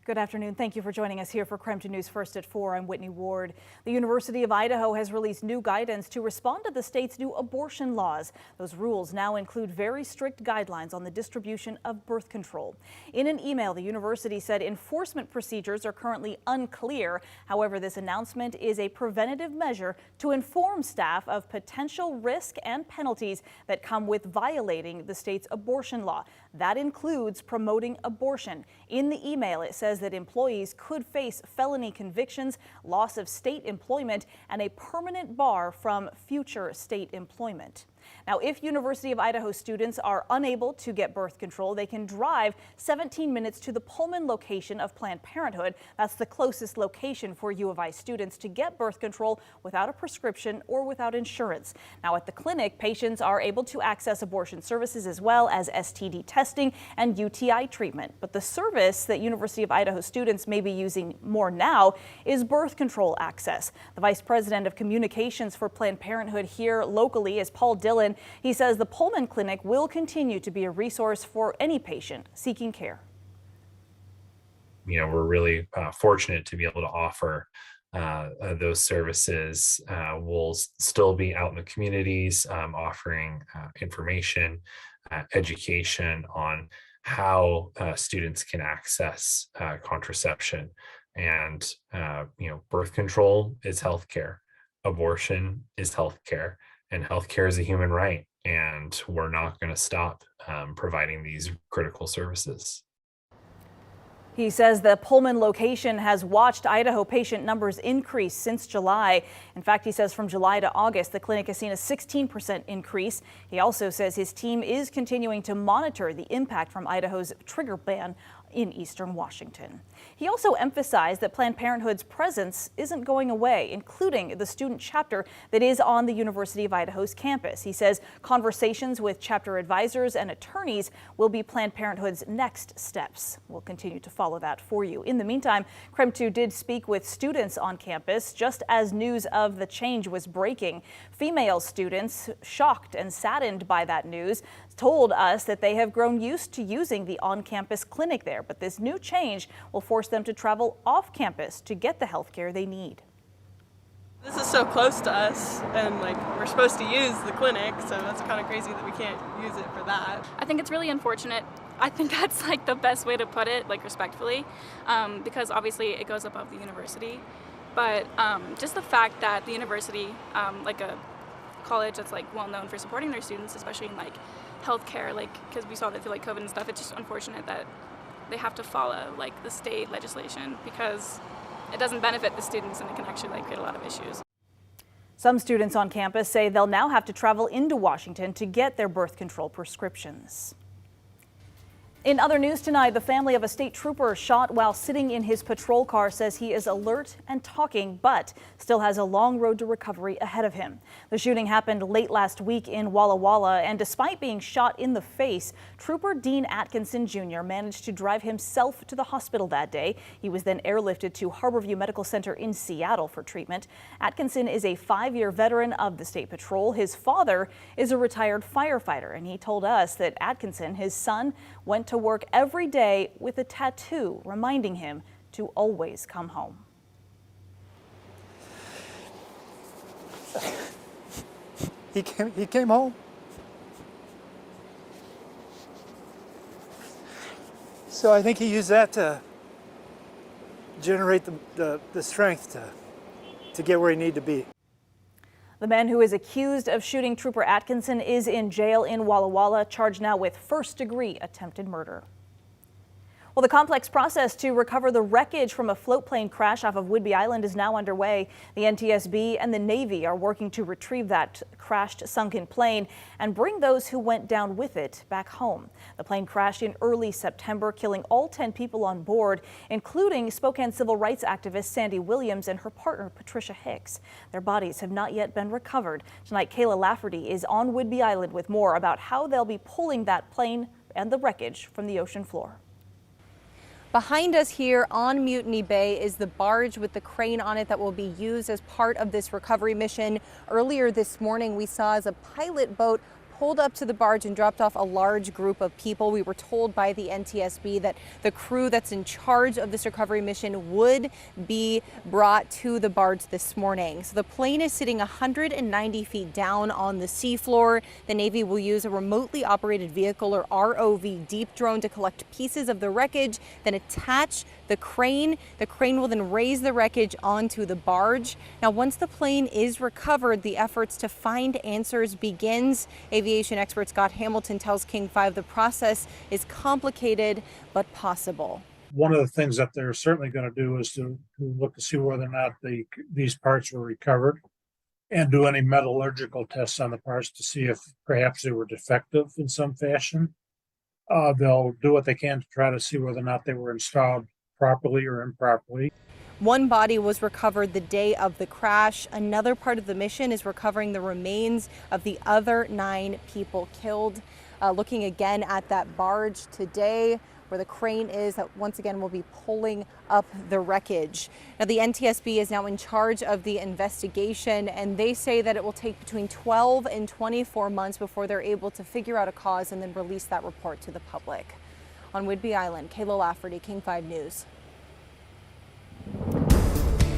Good afternoon. Thank you for joining us here for KREM 2 News First at 4. I'm Whitney Ward. The University of Idaho has released new guidance to respond to the state's new abortion laws. Those rules now include very strict guidelines on the distribution of birth control. In an email, the university said enforcement procedures are currently unclear. However, this announcement is a preventative measure to inform staff of potential risk and penalties that come with violating the state's abortion law. That includes promoting abortion. In the email, it says that employees could face felony convictions, loss of state employment, and a permanent bar from future state employment. Now, if University of Idaho students are unable to get birth control, they can drive 17 minutes to the Pullman location of Planned Parenthood. That's the closest location for U of I students to get birth control without a prescription or without insurance. Now, at the clinic, patients are able to access abortion services as well as STD testing and UTI treatment. But the service that University of Idaho students may be using more now is birth control access. The Vice President of Communications for Planned Parenthood here locally is Paul Dillon. He says the Pullman Clinic will continue to be a resource for any patient seeking care. We're really fortunate to be able to offer those services. We'll still be out in the communities offering information, education on how students can access contraception. And, birth control is healthcare. Abortion is healthcare. And healthcare is a human right, and we're not going to stop providing these critical services. He says the Pullman location has watched Idaho patient numbers increase since July. In fact, he says from July to August, the clinic has seen a 16% increase. He also says his team is continuing to monitor the impact from Idaho's trigger ban in eastern Washington. He also emphasized that Planned Parenthood's presence isn't going away, including the student chapter that is on the University of Idaho's campus. He says conversations with chapter advisors and attorneys will be Planned Parenthood's next steps. We'll continue to follow that for you. In the meantime, KREM 2 did speak with students on campus just as news of the change was breaking. Female students, shocked and saddened by that news, told us that they have grown used to using the on-campus clinic there, but this new change will force them to travel off campus to get the health care they need. This is so close to us, and we're supposed to use the clinic, so that's kind of crazy that we can't use it for that. I think it's really unfortunate. I think that's the best way to put it, respectfully, because obviously it goes above the university, but just the fact that the university, like a college that's well known for supporting their students, especially in healthcare, because we saw that through COVID and stuff. It's just unfortunate that they have to follow the state legislation because it doesn't benefit the students and it can actually create a lot of issues. Some students on campus say they'll now have to travel into Washington to get their birth control prescriptions. In other news tonight, the family of a state trooper shot while sitting in his patrol car says he is alert and talking, but still has a long road to recovery ahead of him. The shooting happened late last week in Walla Walla, and despite being shot in the face, Trooper Dean Atkinson Jr. managed to drive himself to the hospital that day. He was then airlifted to Harborview Medical Center in Seattle for treatment. Atkinson is a 5-year veteran of the State Patrol. His father is a retired firefighter, and he told us that Atkinson, his son, went to work every day with a tattoo reminding him to always come home. He came home. So I think he used that to generate the strength to get where he needed to be. The man who is accused of shooting Trooper Atkinson is in jail in Walla Walla, charged now with first-degree attempted murder. Well, the complex process to recover the wreckage from a float plane crash off of Whidbey Island is now underway. The NTSB and the Navy are working to retrieve that crashed sunken plane and bring those who went down with it back home. The plane crashed in early September, killing all 10 people on board, including Spokane civil rights activist Sandy Williams and her partner Patricia Hicks. Their bodies have not yet been recovered. Tonight, Kayla Lafferty is on Whidbey Island with more about how they'll be pulling that plane and the wreckage from the ocean floor. Behind us here on Mutiny Bay is the barge with the crane on it that will be used as part of this recovery mission. Earlier this morning, we saw as a pilot boat pulled up to the barge and dropped off a large group of people. We were told by the NTSB that the crew that's in charge of this recovery mission would be brought to the barge this morning. So the plane is sitting 190 feet down on the seafloor. The Navy will use a remotely operated vehicle, or ROV, deep drone to collect pieces of the wreckage, then attach the crane. The crane will then raise the wreckage onto the barge. Now, once the plane is recovered, the efforts to find answers begins. Aviation expert Scott Hamilton tells King 5 the process is complicated but possible. One of the things that they're certainly going to do is to look to see whether or not these parts were recovered and do any metallurgical tests on the parts to see if perhaps they were defective in some fashion. They'll do what they can to try to see whether or not they were installed properly or improperly. One body was recovered the day of the crash. Another part of the mission is recovering the remains of the other 9 people killed. Looking again at that barge today, where the crane is that once again will be pulling up the wreckage. Now, the NTSB is now in charge of the investigation, and they say that it will take between 12 and 24 months before they're able to figure out a cause and then release that report to the public. On Whidbey Island, Kayla Lafferty, King 5 News.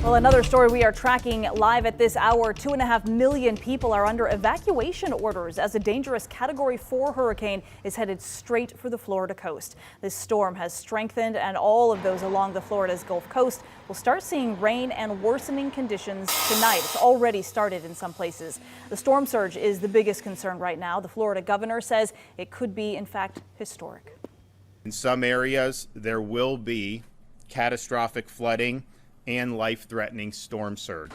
Well, another story we are tracking live at this hour. 2.5 million people are under evacuation orders as a dangerous Category 4 hurricane is headed straight for the Florida coast. This storm has strengthened, and all of those along the Florida's Gulf Coast will start seeing rain and worsening conditions tonight. It's already started in some places. The storm surge is the biggest concern right now. The Florida governor says it could be, in fact, historic. In some areas, there will be catastrophic flooding and life-threatening storm surge.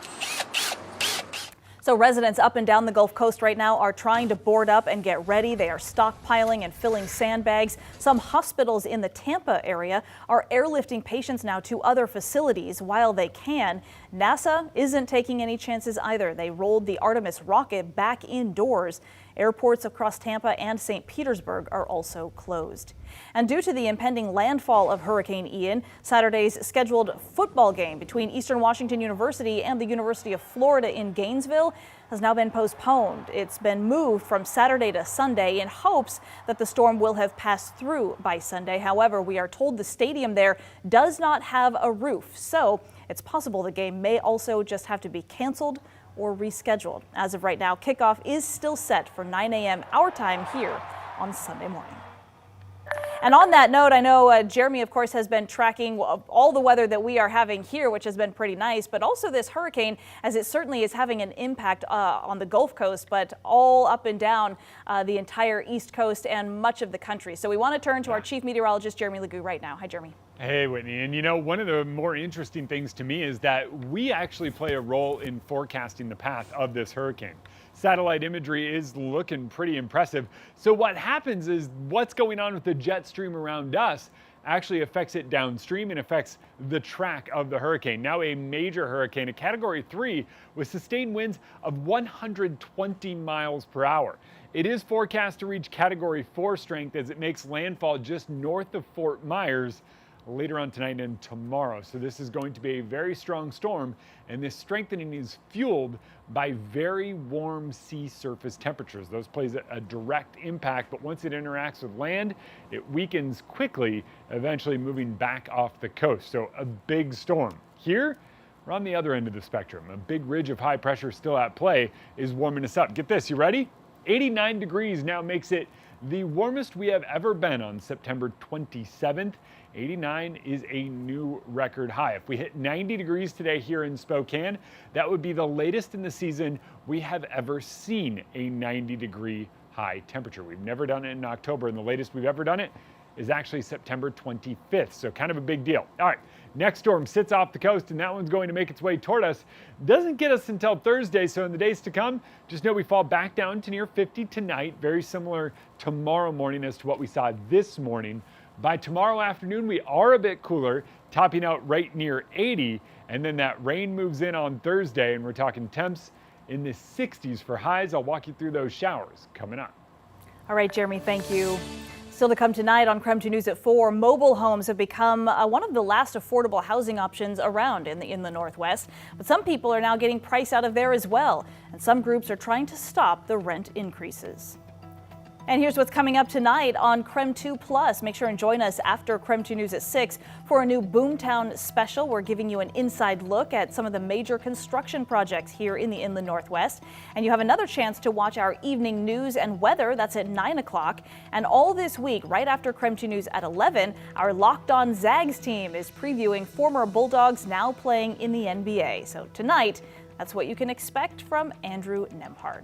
So residents up and down the Gulf Coast right now are trying to board up and get ready. They are stockpiling and filling sandbags. Some hospitals in the Tampa area are airlifting patients now to other facilities while they can. NASA isn't taking any chances either. They rolled the Artemis rocket back indoors. Airports across Tampa and St. Petersburg are also closed. And due to the impending landfall of Hurricane Ian, Saturday's scheduled football game between Eastern Washington University and the University of Florida in Gainesville has now been postponed. It's been moved from Saturday to Sunday in hopes that the storm will have passed through by Sunday. However, we are told the stadium there does not have a roof, so it's possible the game may also just have to be canceled or rescheduled. As of right now, kickoff is still set for 9 a.m. our time here on Sunday morning. And on that note, I know Jeremy, of course, has been tracking all the weather that we are having here, which has been pretty nice, but also this hurricane, as it certainly is having an impact on the Gulf Coast, but all up and down the entire East Coast and much of the country. So we want to turn to our chief meteorologist, Jeremy Legoo, right now. Hi, Jeremy. Hey, Whitney. And you know, one of the more interesting things to me is that we actually play a role in forecasting the path of this hurricane. Satellite imagery is looking pretty impressive. So what happens is what's going on with the jet stream around us actually affects it downstream and affects the track of the hurricane. Now a major hurricane, a Category 3 with sustained winds of 120 miles per hour. It is forecast to reach Category 4 strength as it makes landfall just north of Fort Myers later on tonight and tomorrow. So this is going to be a very strong storm, and this strengthening is fueled by very warm sea surface temperatures. Those plays a direct impact, but once it interacts with land, it weakens quickly, eventually moving back off the coast. So a big storm. Here, we're on the other end of the spectrum. A big ridge of high pressure still at play is warming us up. Get this, you ready? 89 degrees now makes it the warmest we have ever been on September 27th. 89 is a new record high. If we hit 90 degrees today here in Spokane, that would be the latest in the season we have ever seen a 90-degree high temperature. We've never done it in October, and the latest we've ever done it is actually September 25th, so kind of a big deal. All right, next storm sits off the coast, and that one's going to make its way toward us. Doesn't get us until Thursday, so in the days to come, just know we fall back down to near 50 tonight, very similar tomorrow morning as to what we saw this morning. By tomorrow afternoon, we are a bit cooler, topping out right near 80, and then that rain moves in on Thursday, and we're talking temps in the 60s for highs. I'll walk you through those showers coming up. All right, Jeremy, thank you. Still to come tonight on KREM 2 News at 4, mobile homes have become one of the last affordable housing options around in the Northwest. But some people are now getting price out of there as well, and some groups are trying to stop the rent increases. And here's what's coming up tonight on KREM 2 Plus. Make sure and join us after KREM 2 News at 6 for a new Boomtown special. We're giving you an inside look at some of the major construction projects here in the Inland Northwest. And you have another chance to watch our evening news and weather. That's at 9 o'clock. And all this week, right after KREM 2 News at 11, our Locked On Zags team is previewing former Bulldogs now playing in the NBA. So tonight, that's what you can expect from Andrew Nemhard.